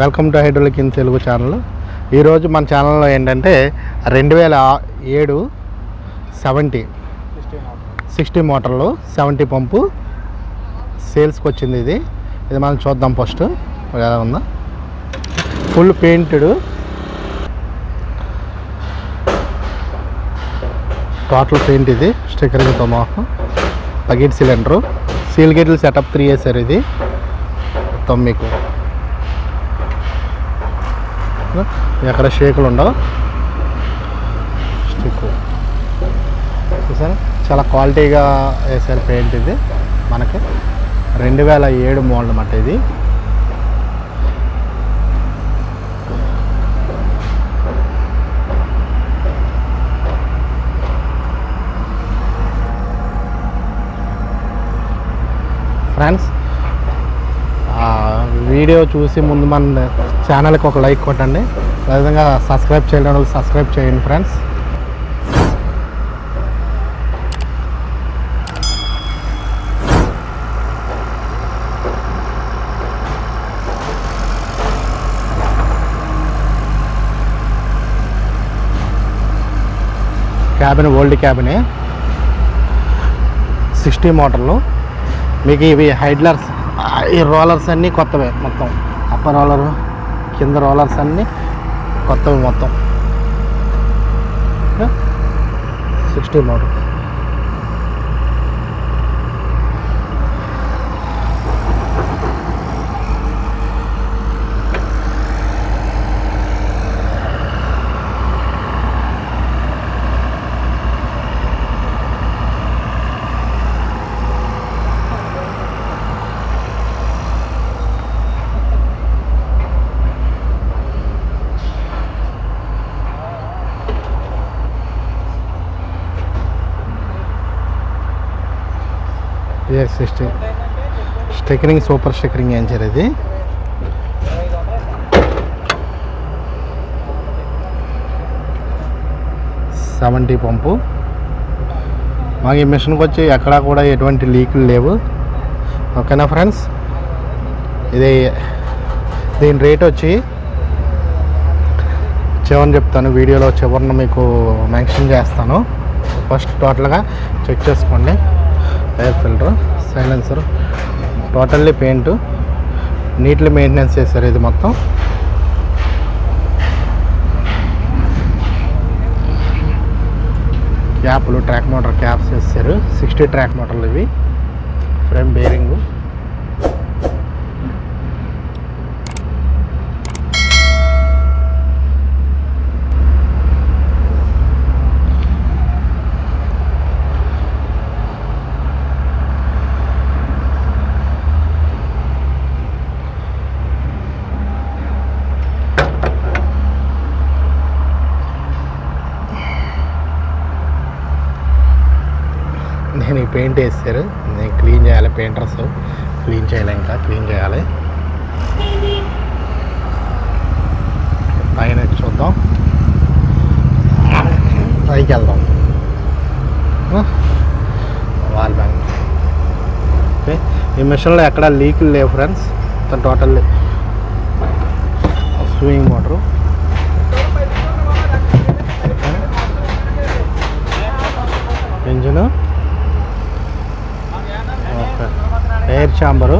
Welcome to hydraulic in Telugu channel. ఈరోజు మన ఛానల్లో ఏంటంటే 2007 60 మోటార్లు 70 పంపు సేల్స్కి వచ్చింది. ఇది మనం చూద్దాం. ఫస్ట్ ఎలా ఉందా, ఫుల్ పెయింటెడ్, టోటల్ పెయింట్. ఇది స్టిక్కరింగ్తో మాకు బకెట్ సిలిండరు, సీల్ గేట్లు సెటప్ 3 వేసారు. ఇది మొత్తం మీకు ఎక్కడ షేకులు ఉండవు. స్టిక్ చూసారా, చాలా క్వాలిటీగా వేసారు పెయింట్. ఇది మనకి 2007 మోడల్ అన్నమాట. ఇది ఫ్రెండ్స్, వీడియో చూసి ముందు మన ఛానల్కి ఒక లైక్ కొట్టండి. అదేవిధంగా సబ్స్క్రైబ్ చేయడం వాళ్ళు సబ్స్క్రైబ్ చేయండి ఫ్రెండ్స్. క్యాబిన్ ఓల్డ్ క్యాబినే, 60 మోటార్లు. మీకు ఇవి హైడ్లర్స్, ఈ రోలర్స్ అన్నీ కొత్తవే మొత్తం. అప్పర్ రోలర్, కింద రోలర్స్ అన్నీ కొత్తవి మొత్తం. 60 మోటార్. స్టిక్కరింగ్ సూపర్ స్టిక్కరింగ్ వేయించారు. ఇది సెవెంటీ పంపు. మాకు ఈ మిషన్కి వచ్చి ఎక్కడా కూడా ఎటువంటి లీకులు లేవు. ఓకేనా ఫ్రెండ్స్. దీని రేట్ వచ్చి చివరిని చెప్తాను, వీడియోలో చివరిన మీకు మెన్షన్ చేస్తాను. ఫస్ట్ టోటల్గా చెక్ చేసుకోండి. Air filter, silencer, totally paint, neatly maintenance చేశారు. ఇది మొత్తం క్యాప్లు, ట్రాక్ మోటార్ క్యాప్స్ వేస్తారు. 60 ట్రాక్ మోటార్లు ఇవి. ఫ్రేమ్ బేరింగు, నేను ఈ పెయింట్ వేస్తారు. నేను క్లీన్ చేయాలి, పెయింటర్స్ క్లీన్ చేయాలి, ఇంకా క్లీన్ చేయాలి. పైన చూద్దాం, పైకి వెళ్దాం. Wall bank. ఓకే, ఈ మిషన్లో ఎక్కడ లీకులు లేవు friends. Totally swing motor, engine, air chamber,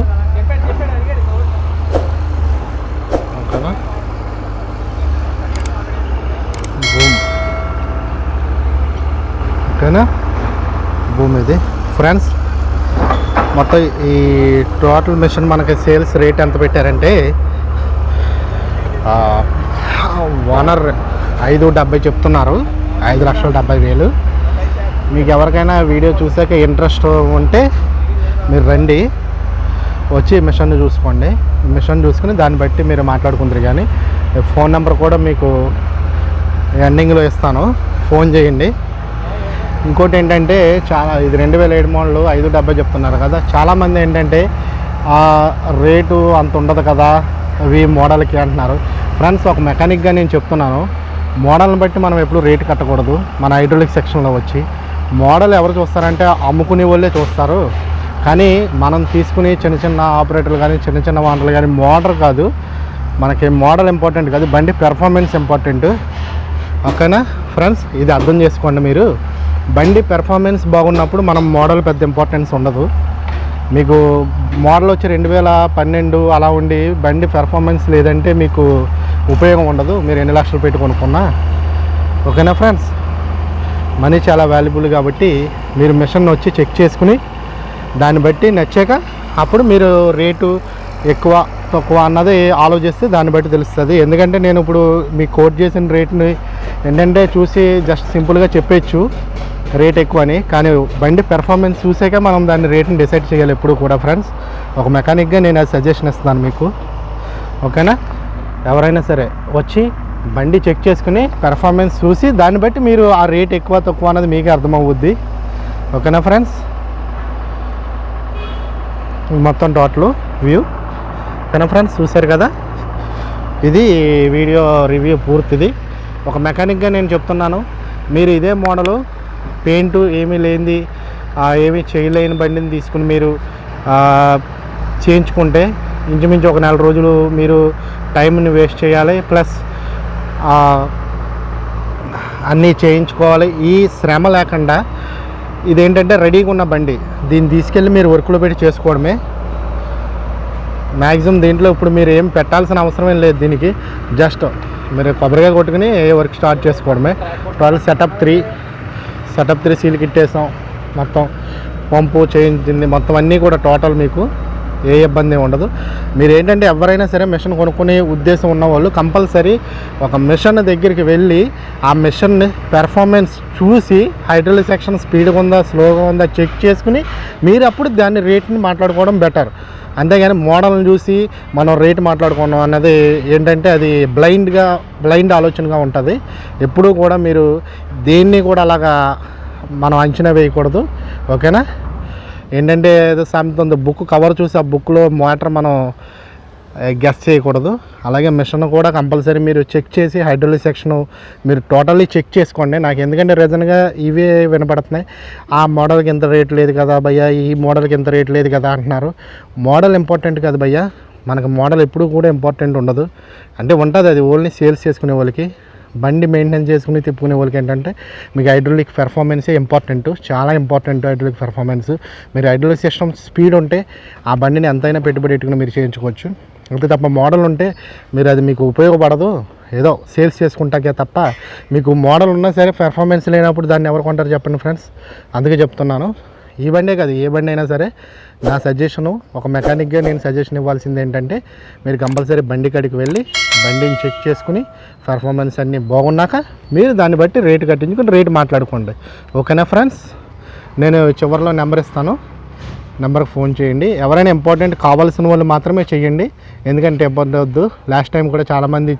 ఓకేనా, బూమ్, ఓకేనా, బూమ్. ఇది ఫ్రెండ్స్ మొత్తం ఈ టోటల్ మిషన్ మనకి సేల్స్ రేట్ ఎంత పెట్టారంటే ఓనర్ 5,70,000 చెప్తున్నారు. 5,70,000. మీకు ఎవరికైనా వీడియో చూసాక ఇంట్రెస్ట్ ఉంటే మీరు రండి, వచ్చి మిషన్ చూసుకోండి. మిషన్ చూసుకుని దాన్ని బట్టి మీరు మాట్లాడుకుంటారు. కానీ ఫోన్ నెంబర్ కూడా మీకు ఎండింగ్లో ఇస్తాను, ఫోన్ చేయండి. ఇంకోటి ఏంటంటే, ఇది 2007 మోడల్ 5,70,000 చెప్తున్నారు కదా. చాలామంది ఏంటంటే రేటు అంత ఉండదు కదా అవి మోడల్కి అంటున్నారు. ఫ్రెండ్స్, ఒక మెకానిక్గా నేను చెప్తున్నాను, మోడల్ని బట్టి మనం ఎప్పుడు రేటు కట్టకూడదు. మన హైడ్రాలిక్ సెక్షన్లో వచ్చి మోడల్ ఎవరు చూస్తారంటే అమ్ముకునే వాళ్ళే చూస్తారు. కానీ మనం తీసుకునే చిన్న చిన్న ఆపరేటర్లు కానీ చిన్న చిన్న వాంటలు కానీ మోటార్ కాదు, మనకి మోడల్ ఇంపార్టెంట్ కాదు, బండి పెర్ఫార్మెన్స్ ఇంపార్టెంట్. ఓకేనా ఫ్రెండ్స్, ఇది అర్థం చేసుకోండి మీరు. బండి పెర్ఫార్మెన్స్ బాగున్నప్పుడు మనం మోడల్ పెద్ద ఇంపార్టెన్స్ ఉండదు. మీకు మోడల్ వచ్చి 2012 అలా ఉండి బండి పెర్ఫార్మెన్స్ లేదంటే మీకు ఉపయోగం ఉండదు, మీరు ఎన్ని లక్షలు పెట్టి కొనుక్కున్నా. ఓకేనా ఫ్రెండ్స్, మనీ చాలా వాల్యుబుల్ కాబట్టి మీరు మిషన్ వచ్చి చెక్ చేసుకుని దాన్ని బట్టి నచ్చాక అప్పుడు మీరు రేటు ఎక్కువ తక్కువ అన్నది ఆలోచిస్తే దాన్ని బట్టి తెలుస్తుంది. ఎందుకంటే నేను ఇప్పుడు మీకు కోట్ చేసిన రేట్ని ఏంటంటే చూసి జస్ట్ సింపుల్గా చెప్పేయచ్చు రేట్ ఎక్కువ అని, కానీ బండి పెర్ఫార్మెన్స్ చూసాక మనం దాన్ని రేట్ని డిసైడ్ చేయాలి ఎప్పుడు కూడా ఫ్రెండ్స్. ఒక మెకానిక్గా నేను అది సజెషన్ ఇస్తున్నాను మీకు. ఓకేనా, ఎవరైనా సరే వచ్చి బండి చెక్ చేసుకుని పెర్ఫార్మెన్స్ చూసి దాన్ని బట్టి మీరు ఆ రేట్ ఎక్కువ తక్కువ అన్నది మీకే అర్థమవుద్ది. ఓకేనా ఫ్రెండ్స్, మొత్తం టోటల్ వ్యూ. ఓకేనా ఫ్రెండ్స్, చూశారు కదా, ఇది వీడియో రివ్యూ పూర్తిది. ఒక మెకానిక్గా నేను చెప్తున్నాను, మీరు ఇదే మోడలు పెయింట్ ఏమీ లేనిది ఏమీ చేయలేని బండిని తీసుకుని మీరు చేయించుకుంటే ఇంచుమించు ఒక 4 రోజులు మీరు టైంని వేస్ట్ చేయాలి, ప్లస్ అన్నీ చేయించుకోవాలి. ఈ శ్రమ లేకుండా ఇదేంటంటే రెడీగా ఉన్న బండి, దీన్ని తీసుకెళ్ళి మీరు వర్క్లో పెట్టి చేసుకోవడమే మ్యాక్సిమం. దీంట్లో ఇప్పుడు మీరు ఏం పెట్టాల్సిన అవసరమేం లేదు, దీనికి జస్ట్ మీరు కొబ్బరిగా కొట్టుకుని ఏ వర్క్ స్టార్ట్ చేసుకోవడమే. టోటల్ సెటప్ 3 సీల్ కిట్టేసాం, మొత్తం పంపు చేయించింది, మొత్తం అన్నీ కూడా టోటల్ మీకు ఏ ఇబ్బంది ఉండదు. మీరు ఏంటంటే ఎవరైనా సరే మిషన్ కొనుక్కునే ఉద్దేశం ఉన్నవాళ్ళు కంపల్సరీ ఒక మిషన్ దగ్గరికి వెళ్ళి ఆ మిషన్ని పెర్ఫార్మెన్స్ చూసి హైడ్రాలిక్ సెక్షన్ స్పీడ్గా ఉందా స్లోగా ఉందా చెక్ చేసుకుని మీరు అప్పుడు దాన్ని రేట్ని మాట్లాడుకోవడం బెటర్. అంతేగాని మోడల్ని చూసి మనం రేటు మాట్లాడుకున్నాం అన్నది ఏంటంటే అది బ్లైండ్ ఆలోచనగా ఉంటుంది. ఎప్పుడూ కూడా మీరు దేన్ని కూడా అలాగా మనం అంచనా వేయకూడదు. ఓకేనా, ఏంటంటే ఏదో సామెత ఉంది, బుక్ కవర్ చూసి ఆ బుక్లో మోటార్ మనం గెస్ చేయకూడదు. అలాగే మిషన్ కూడా కంపల్సరీ మీరు చెక్ చేసి హైడ్రాలిక్ సెక్షన్ మీరు టోటల్లీ చెక్ చేసుకోండి. నాకు ఎందుకంటే రీజన్గా ఇవే వినపడుతున్నాయి, ఆ మోడల్కి ఇంత రేట్ లేదు కదా భయ్యా, ఈ మోడల్కి ఇంత రేట్ లేదు కదా అంటున్నారు. మోడల్ ఇంపార్టెంట్ కదా భయ్యా, మనకు మోడల్ ఎప్పుడు కూడా ఇంపార్టెంట్ ఉండదు. అంటే ఉంటుంది, అది ఓన్లీ సేల్స్ చేసుకునే వాళ్ళకి, బండి మెయింటైన్ చేసుకుని తిప్పుకునే వాళ్ళకి ఏంటంటే మీకు హైడ్రాలిక్ పెర్ఫార్మెన్సే ఇంపార్టెంట్, చాలా ఇంపార్టెంట్ హైడ్రాలిక్ పెర్ఫార్మెన్స్. మీరు హైడ్రాలిక్ సిస్టమ్ స్పీడ్ ఉంటే ఆ బండిని ఎంతైనా పెట్టుబడి పెట్టుకుని మీరు చేయించుకోవచ్చు. అంతే తప్ప మోడల్ ఉంటే మీరు అది మీకు ఉపయోగపడదు, ఏదో సేల్స్ చేసుకుంటాకే తప్ప మీకు మోడల్ ఉన్నా సరే పెర్ఫార్మెన్స్ లేనప్పుడు దాన్ని ఎవరు కొంటారు చెప్పండి ఫ్రెండ్స్. అందుకే చెప్తున్నాను, ఈ బండే కాదు ఏ బండి అయినా సరే నా సజెషను, ఒక మెకానిక్గా నేను సజెషన్ ఇవ్వాల్సింది ఏంటంటే మీరు కంపల్సరీ బండి కాడికి వెళ్ళి బండిని చెక్ చేసుకుని పెర్ఫార్మెన్స్ అన్నీ బాగున్నాక మీరు దాన్ని బట్టి రేటు కట్టించుకుని రేటు మాట్లాడుకోండి. ఓకేనా ఫ్రెండ్స్, నేను చివరిలో నెంబర్ ఇస్తాను, నెంబర్కి ఫోన్ చేయండి. ఎవరైనా ఇంపార్టెంట్ కావాల్సిన వాళ్ళు మాత్రమే చేయండి, ఎందుకంటే ఇబ్బంది వద్దు. లాస్ట్ టైం కూడా చాలామంది